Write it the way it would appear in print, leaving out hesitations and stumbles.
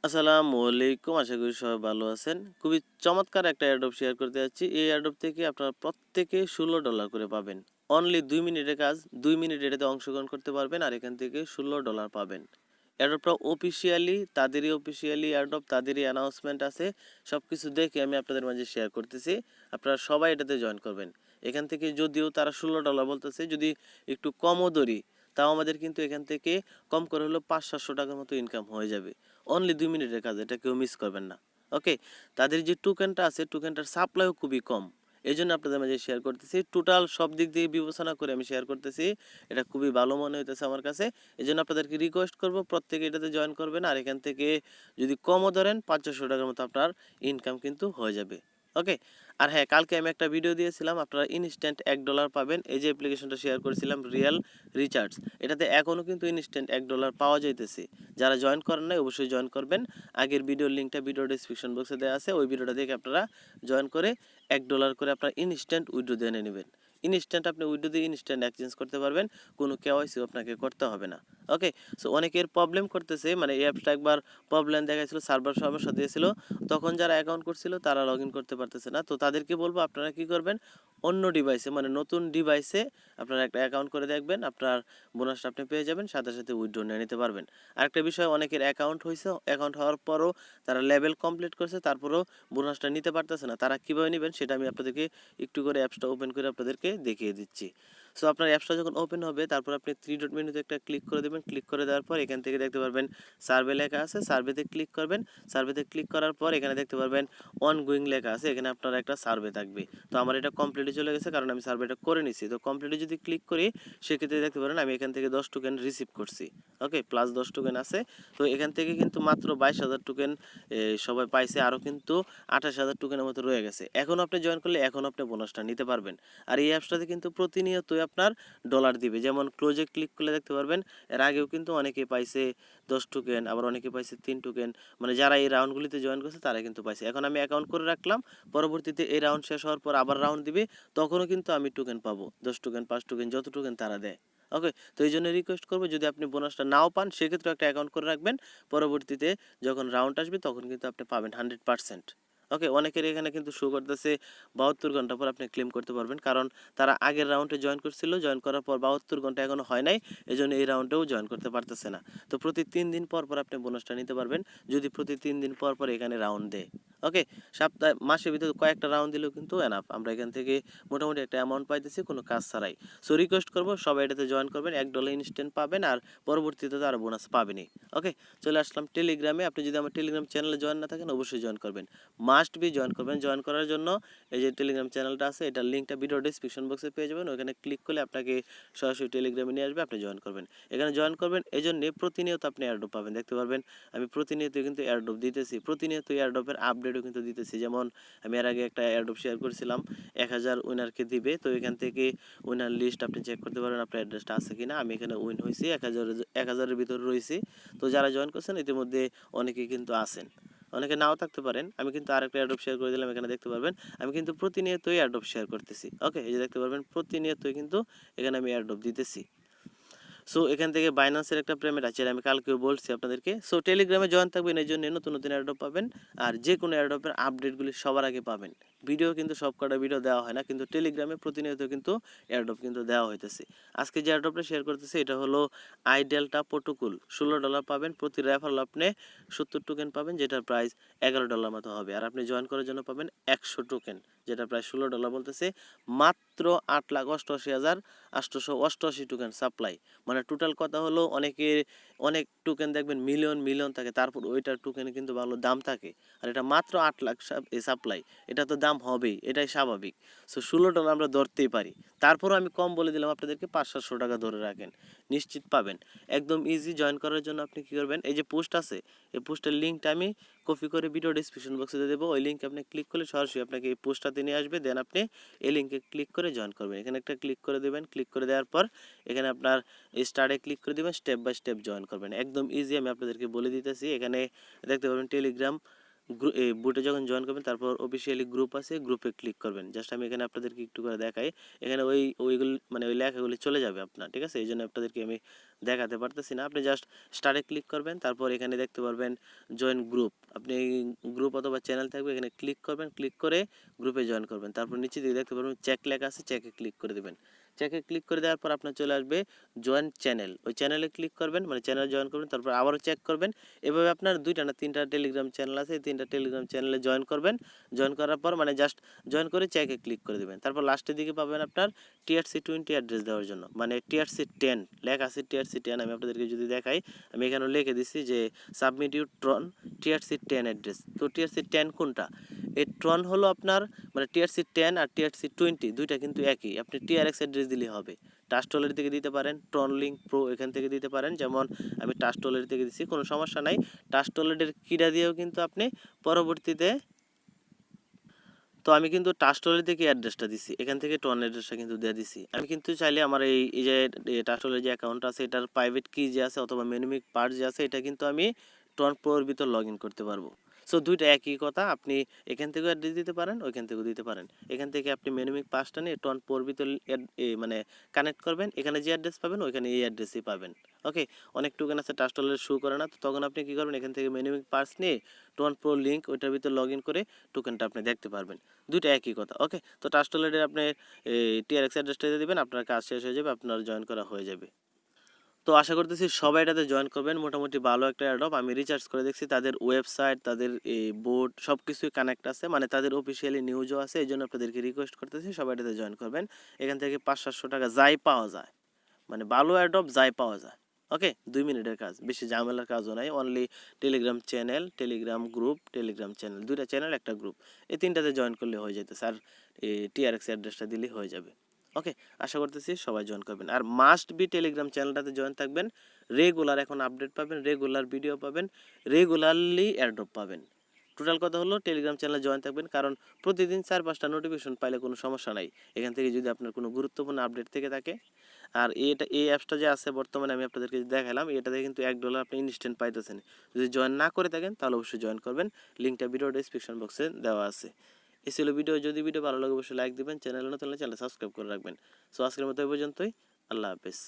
আসসালামু আলাইকুম। আশা করি সবাই ভালো আছেন। খুবই চমৎকার একটা এয়ারড্রপ শেয়ার করতে যাচ্ছি। এই এয়ারড্রপ থেকে আপনারা প্রত্যেকে $16 করে পাবেন। অনলি ২ মিনিটের কাজ। ২ মিনিট এটাতে অংশগ্রহণ করতে পারবেন আর এখান থেকে $16 পাবেন। এয়ারড্রপটা অফিসিয়ালি তাদেরই অফিসিয়ালি এয়ারড্রপ, তাদেরই অ্যানাউন্সমেন্ট আছে। সবকিছু দেখে আমি আপনাদের মাঝে শেয়ার করতেছি। আপনারা সবাই এটাতে জয়েন করবেন। এখান থেকে যদিও তারা $16 বলতেছে, যদি একটু কমও ধরি তাও আমাদের কিন্তু এখান থেকে কম করে হলেও ৫০০-৭০০ টাকার মতো ইনকাম হয়ে যাবে। অনলি ২ মিনিটের কাজ, এটা কেউ মিস করবেন না। ওকে, তাদের যে টোকেনটা আছে টোকেনটার সাপ্লাইও খুবই কম। এই জন্য আপনাদের মাঝে শেয়ার করতেছি, টোটাল সব দিক দিয়ে বিবেচনা করে আমি শেয়ার করতেছি। এটা খুবই ভালো মনে হইতেছে আমার কাছে। এই জন্য আপনাদেরকে রিকোয়েস্ট করবো প্রত্যেকে এটাতে জয়েন করবেন আর এখান থেকে যদি কমও ধরেন ৫০০ টাকার মতো আপনার ইনকাম কিন্তু হয়ে যাবে। ওকে, আর হ্যাঁ, কালকে আমি একটা ভিডিও দিয়েছিলাম আপনারা ইনস্ট্যান্ট $1 পাবেন। এই যে অ্যাপ্লিকেশনটা শেয়ার করেছিলাম রিয়েল রিচার্জ, এটাতে এখনও কিন্তু ইনস্ট্যান্ট $1 পাওয়া যাইতেছে। যারা জয়েন করেন নাই অবশ্যই জয়েন করবেন। আগের ভিডিওর লিঙ্কটা ভিডিও ডিসক্রিপশন বক্সে দেওয়া আছে, ওই ভিডিওটা দেখে আপনারা জয়েন করে $1 করে আপনারা ইনস্ট্যান্ট উইথড্র দিয়ে নেবেন। ইনস্ট্যান্ট আপনি উইথড্র দিয়ে ইনস্ট্যান্ট এক্সচেঞ্জ করতে পারবেন, কোনো কেওয়াইসি আপনাকে করতে হবে না। ওকে, সো অনেকের প্রবলেম করতেছে, মানে এই অ্যাপসটা একবার প্রবলেম দেখাইছিল, সার্ভার সমস্যা দিয়েছিল, তখন যারা অ্যাকাউন্ট করছিল তারা লগ ইন করতে পারতেছে না। তো তাদেরকে বলবো আপনারা কি করবেন, অন্য ডিভাইসে মানে নতুন ডিভাইসে আপনারা একটা অ্যাকাউন্ট করে দেখবেন, আপনার বোনাসটা আপনি পেয়ে যাবেন, সাথে সাথে উইথড্র নিয়ে নিতে পারবেন। আরেকটা বিষয়, অনেকের অ্যাকাউন্ট হয়েছে, অ্যাকাউন্ট হওয়ার পরও তারা লেভেল কমপ্লিট করছে, তারপরেও বোনাসটা নিতে পারতেছে না। তারা কীভাবে নেবেন সেটা আমি আপনাদেরকে একটু করে অ্যাপসটা ওপেন করে আপনাদেরকে দেখিয়ে দিচ্ছি। সো আপনার অ্যাপসটা যখন ওপেন হবে তারপর আপনি 3 ডট মেনুতে একটা ক্লিক করে দেবেন। ক্লিক করে দেওয়ার পর এখান থেকে দেখতে পারবেন সার্ভে লেখা আছে, সার্ভেতে ক্লিক করবেন। সার্ভেতে ক্লিক করার পর এখানে দেখতে পারবেন অনগোয়িং লেখা আছে, এখানে আপনার একটা সার্ভে থাকবে। তো আমার এটা কমপ্লিটে চলে গেছে কারণ আমি সার্ভেটা করে নিছি। তো কমপ্লিটে যদি ক্লিক করি সেক্ষেত্রে দেখতে পারেন আমি এখান থেকে 10 টোকেন রিসিভ করছি। ওকে, প্লাস 10 টোকেন আছে। তো এখান থেকে কিন্তু মাত্র 22,000 টোকেন সবাই পাইছে, আরও কিন্তু 28,000 টোকেনের মতো রয়ে গেছে। এখন আপনি জয়েন করলে এখন আপনি বোনাসটা নিতে পারবেন। আর এই অ্যাপসটাতে কিন্তু প্রতিনিয়তই আপনার ডলার দিবে। যেমন ক্লোজে ক্লিক করলে দেখতে পারবেন এর আগেও কিন্তু অনেকে পাইছে 10 টোকেন, আবার অনেকে পাইছে 3 টোকেন, মানে যারা এই রাউন্ডগুলিতে জয়েন করছে তারা কিন্তু পাইছে। এখন আমি অ্যাকাউন্ট করে রাখলাম, পরবর্তীতে এই রাউন্ড শেষ হওয়ার পর আবার রাউন্ড দিবে, তখনও কিন্তু আমি টোকেন পাবো, 10 টোকেন 5 টোকেন যত টোকেন তারা দেয়। ওকে, তো এই জন্য রিকোয়েস্ট করবো যদি আপনি বোনাসটা নাও পান সেক্ষেত্রে একটা অ্যাকাউন্ট করে রাখবেন, পরবর্তীতে যখন রাউন্ড আসবে তখন কিন্তু আপনি পাবেন 100%। ওকে, অনেকের এখানে কিন্তু শো করতেছে 72 ঘন্টা পর আপনি ক্লেম করতে পারবেন, কারণ তারা আগের রাউন্ডে জয়েন করছিল, জয়েন করার পর 72 ঘন্টা এখনো হয় নাই, এই জন্য এই রাউন্ডেও জয়েন করতে পারতেছে না। তো প্রতি 3 দিন পর পর আপনি বোনাসটা নিতে পারবেন, যদি প্রতি 3 দিন পর পর এখানে রাউন্ড দেয়। ওকে, সপ্তাহে মাসের ভিতরে কয়েকটা রাউন্ড দিলেও কিন্তু এনাফ, আমরা এখান থেকে মোটামুটি একটা অ্যামাউন্ট পাইতেছি কোনো কাজ ছাড়াই। সো রিকোয়েস্ট করবো সবাই এটাতে জয়েন করবেন, $1 ইনস্ট্যান্ট পাবেন আর পরবর্তীতে তো আর বোনাস পাবেনই। ওকে, চলে আসলাম টেলিগ্রামে। আপনি যদি আমার টেলিগ্রাম চ্যানেলে জয়েন না থাকেন অবশ্যই জয়েন করবেন, মাস্ট বি জয়েন করবেন। জয়েন করার জন্য এই যে টেলিগ্রাম চ্যানেলটা আছে, এটার লিঙ্কটা ভিডিও ডিসক্রিপশন বক্সে পেয়ে যাবেন, ওখানে ক্লিক করলে আপনাকে সরাসরি টেলিগ্রামে নিয়ে আসবে, আপনি জয়েন করবেন। এখানে জয়েন করবেন এই জন্যে প্রতিনিয়ত আপনি এয়ারড্রপ পাবেন, দেখতে পারবেন আমি প্রতিনিয়ত কিন্তু এয়ারড্রপ দিতেছি, প্রতিনিয়ত এয়ারড্রপের আপডেটও কিন্তু দিতেছি। যেমন আমি এর আগে একটা এয়ারড্রপ শেয়ার করেছিলাম 1000 উইনারকে দিবে, তো এখান থেকে উইনার লিস্ট আপনি চেক করতে পারবেন আপনার অ্যাড্রেসটা আছে কিনা। আমি এখানে উইন হয়েছি, 1000-এর ভিতরে রয়েছি। তো যারা জয়েন করছেন ইতিমধ্যে অনেকেই কিন্তু আছেন, অনেকে নাও থাকতে পারেন। আমি কিন্তু আরেকটা এয়ারড্রপ শেয়ার করে দিলাম, এখানে দেখতে পারবেন আমি কিন্তু প্রতিনিয়তই এয়ারড্রপ শেয়ার করতেছি। ওকে, এই যে দেখতে পারবেন প্রতিনিয়তই কিন্তু এখানে আমি এয়ারড্রপ দিতেছি। সো এখান থেকে বাইন্যান্সের একটা পেমেন্ট আছে, আমি কালকেও বলছি আপনাদেরকে। সো টেলিগ্রামে জয়েন থাকবেন, এই জন্য নতুন নতুন এয়ারড্রপ পাবেন, আর যে কোনো এয়ারড্রপের আপডেটগুলি সবার আগে পাবেন। ভিডিও কিন্তু সব কটা ভিডিও দেওয়া হয় না, কিন্তু টেলিগ্রামে প্রতিনিয়ত কিন্তু এয়ারড্রপ কিন্তু দেওয়া হইতেছে। আজকে যে এয়ারড্রপটা শেয়ার করতেছে এটা হলো iDeltaProtocol, $16 পাবেন, প্রতি রেফারেল আপনি 70 টোকেন পাবেন, যেটার প্রাইস $11 মতো হবে। আর আপনি জয়েন করার জন্য পাবেন 100 টোকেন, যেটা প্রায় $16 বলতেছে। মাত্র 8,88,888 টোকেন সাপ্লাই, মানে টোটাল কথা হলো অনেক টোকেন দেখবেন মিলিয়ন মিলিয়ন থাকে, তারপর ওইটার টোকেনে কিন্তু ভালো দাম থাকে। আর এটা মাত্র 8 লাখ সাপ্লাই, এটা তো দাম হবেই, এটাই স্বাভাবিক। সো $16 আমরা ধরতেই পারি, তারপরও আমি কম বলে দিলাম আপনাদেরকে, 500-700 টাকা ধরে রাখেন, নিশ্চিত পাবেন। একদম ইজি। জয়েন করার জন্য আপনি কী করবেন, এই যে পোস্ট আছে এই পোস্টের লিঙ্কটা আমি কপি করে ভিডিও ডিসক্রিপশন বক্সে দিয়ে দেবো, ওই লিঙ্কে আপনি ক্লিক করলে সরাসরি আপনাকে এই পোস্টটাতে নিয়ে আসবে, দেন আপনি এই লিঙ্কে ক্লিক করে জয়েন করবেন। এখানে একটা ক্লিক করে দেবেন, ক্লিক করে দেওয়ার পর এখানে আপনার স্টার্টে ক্লিক করে দেবেন, স্টেপ বাই স্টেপ জয়েন করবেন, একদম ইজি। আমি আপনাদেরকে বলে দিতেছি, এখানে দেখতে পাবেন টেলিগ্রাম বুটে যখন জয়েন করবেন তারপর অফিসিয়ালি গ্রুপ আছে, গ্রুপে ক্লিক করবেন। জাস্ট আমি এখানে আপনাদেরকে একটু করে দেখাই, এখানে ওইগুলি মানে ওই লেখাগুলি চলে যাবে আপনার, ঠিক আছে? এই জন্য আপনাদেরকে আমি দেখাতে পারতেছি না। আপনি জাস্ট স্টার্টে ক্লিক করবেন, তারপর এখানে দেখতে পারবেন জয়েন গ্রুপ। আপনি গ্রুপ অথবা চ্যানেল থাকবে, এখানে ক্লিক করবেন, ক্লিক করে গ্রুপে জয়েন করবেন। তারপর নিচে দিকে দেখতে পারবেন চেক লেখা আছে, চেকে ক্লিক করে দেবেন। চেকে ক্লিক করে দেওয়ার পর আপনার চলে আসবে জয়েন চ্যানেল, ওই চ্যানেলে ক্লিক করবেন, মানে চ্যানেল জয়েন করবেন, তারপর আবারও চেক করবেন। এভাবে আপনার 2টা না 3টা টেলিগ্রাম চ্যানেল আছে, এই 3টা টেলিগ্রাম চ্যানেলে জয়েন করবেন। জয়েন করার পর মানে জাস্ট জয়েন করে চেকে ক্লিক করে দেবেন। তারপর লাস্টের দিকে পাবেন আপনার TRC20 অ্যাড্রেস দেওয়ার জন্য, মানে TRC10 লেখা আছে, TRC10 আমি আপনাদেরকে যদি দেখাই, আমি এখানে লিখে দিচ্ছি যে সাবমিট ইউর ট্রন TRC10 অ্যাড্রেস। তো TRC10 কোনটা? এই ট্রন হলো আপনার মানে TRC10 আর TRC20 দুইটা কিন্তু একই, আপনি TRX অ্যাড্রেস দিলে হবে। টাস্টলের থেকে দিতে পারেন, ট্রন লিঙ্ক প্রো এখান থেকে দিতে পারেন, যেমন আমি টাস্টলের থেকে দিচ্ছি, কোনো সমস্যা নাই। টাস্টলের কিটা দিয়েও কিন্তু আপনি পরবর্তীতে, তো আমি কিন্তু টাস্টলের থেকে অ্যাড্রেসটা দিছি, এখান থেকে ট্রন অ্যাড্রেসটা কিন্তু দিয়ে দিছি। আমি কিন্তু চাইলে আমার এই যে টাস্টলের যে অ্যাকাউন্ট আছে এটার প্রাইভেট কি যে আছে অথবা মেনুমিক পার্ট যে আছে এটা কিন্তু আমি ট্রন প্রোর ভিতর লগ ইন করতে পারবো। সো দুইটা একই কথা, আপনি এখান থেকেও অ্যাড্রেস দিতে পারেন, ওইখান থেকেও দিতে পারেন। এখান থেকে আপনি মেনুমিক পাসটা নিয়ে ট্রন প্রোর ভিতর মানে কানেক্ট করবেন, এখানে যে অ্যাড্রেস পাবেন ওইখানে এই অ্যাড্রেসই পাবেন। ওকে, অনেক টোকেন আছে টাস্টলের শো করে না, তো তখন আপনি কী করবেন, এখান থেকে মেনুমিক পাস নিয়ে ট্রন প্রো লিঙ্ক ওইটার ভিতর লগ ইন করে টোকেনটা আপনি দেখতে পারবেন। দুইটা একই কথা। ওকে, তো টাস্টলের আপনি এই TRX অ্যাড্রেসটা দিয়ে দিবেন, আপনার কাজ শেষ হয়ে যাবে, আপনার জয়েন করা হয়ে যাবে। তো আশা করতেছি সবাই এটাতে জয়েন করবেন, মোটামুটি ভালো একটা অ্যাডপ। আমি রিচার্জ করে দেখছি, তাদের ওয়েবসাইট, তাদের এই বোর্ড সব কিছুই কানেক্ট আছে, মানে তাদের অফিসিয়ালি নিউজও আছে। এই জন্য আপনাদেরকে রিকোয়েস্ট করতেছি সবাই এটাতে জয়েন করবেন। এখান থেকে 500-700 টাকা যাই পাওয়া যায়, মানে ভালো অ্যাডপ যাই পাওয়া যায়। ওকে, 2 মিনিটের কাজ, বেশি ঝামেলার কাজও নাই। Only Telegram channel, Telegram group, Telegram channel, 2টা চ্যানেল একটা গ্রুপ, এই 3টাতে জয়েন করলে হয়ে যেতে স্যার। এই TRX অ্যাড্রেসটা দিলেই হয়ে যাবে। ওকে, আশা করতেছি সবাই জয়েন করবেন। আর মাস্ট বি টেলিগ্রাম চ্যানেলটাতে জয়েন থাকবেন, রেগুলার এখন আপডেট পাবেন, রেগুলার ভিডিও পাবেন, রেগুলারলি এয়ারড্রপ পাবেন। টোটাল কথা হলো টেলিগ্রাম চ্যানেলে জয়েন থাকবেন, কারণ প্রতিদিন 4-5টা নোটিফিকেশন পাইলে কোনো সমস্যা নাই, এখান থেকে যদি আপনার কোনো গুরুত্বপূর্ণ আপডেট থেকে থাকে। আর এই অ্যাপসটা যে আছে বর্তমানে আমি আপনাদেরকে দেখালাম, এটাতে কিন্তু $1 আপনি ইনস্ট্যান্ট পাইতেছেন। যদি জয়েন না করে থাকেন তাহলে অবশ্যই জয়েন করবেন, লিঙ্কটা ভিডিও ডেসক্রিপশন বক্সে দেওয়া আছে। এই ছিল ভিডিও, যদি ভিডিও ভালো লাগে অবশ্যই লাইক দিবেন, চ্যানেলে নতুন হলে চ্যানেল সাবস্ক্রাইব করে রাখবেন। সো আজকের মতো এই পর্যন্তই, আল্লাহ হাফেজ।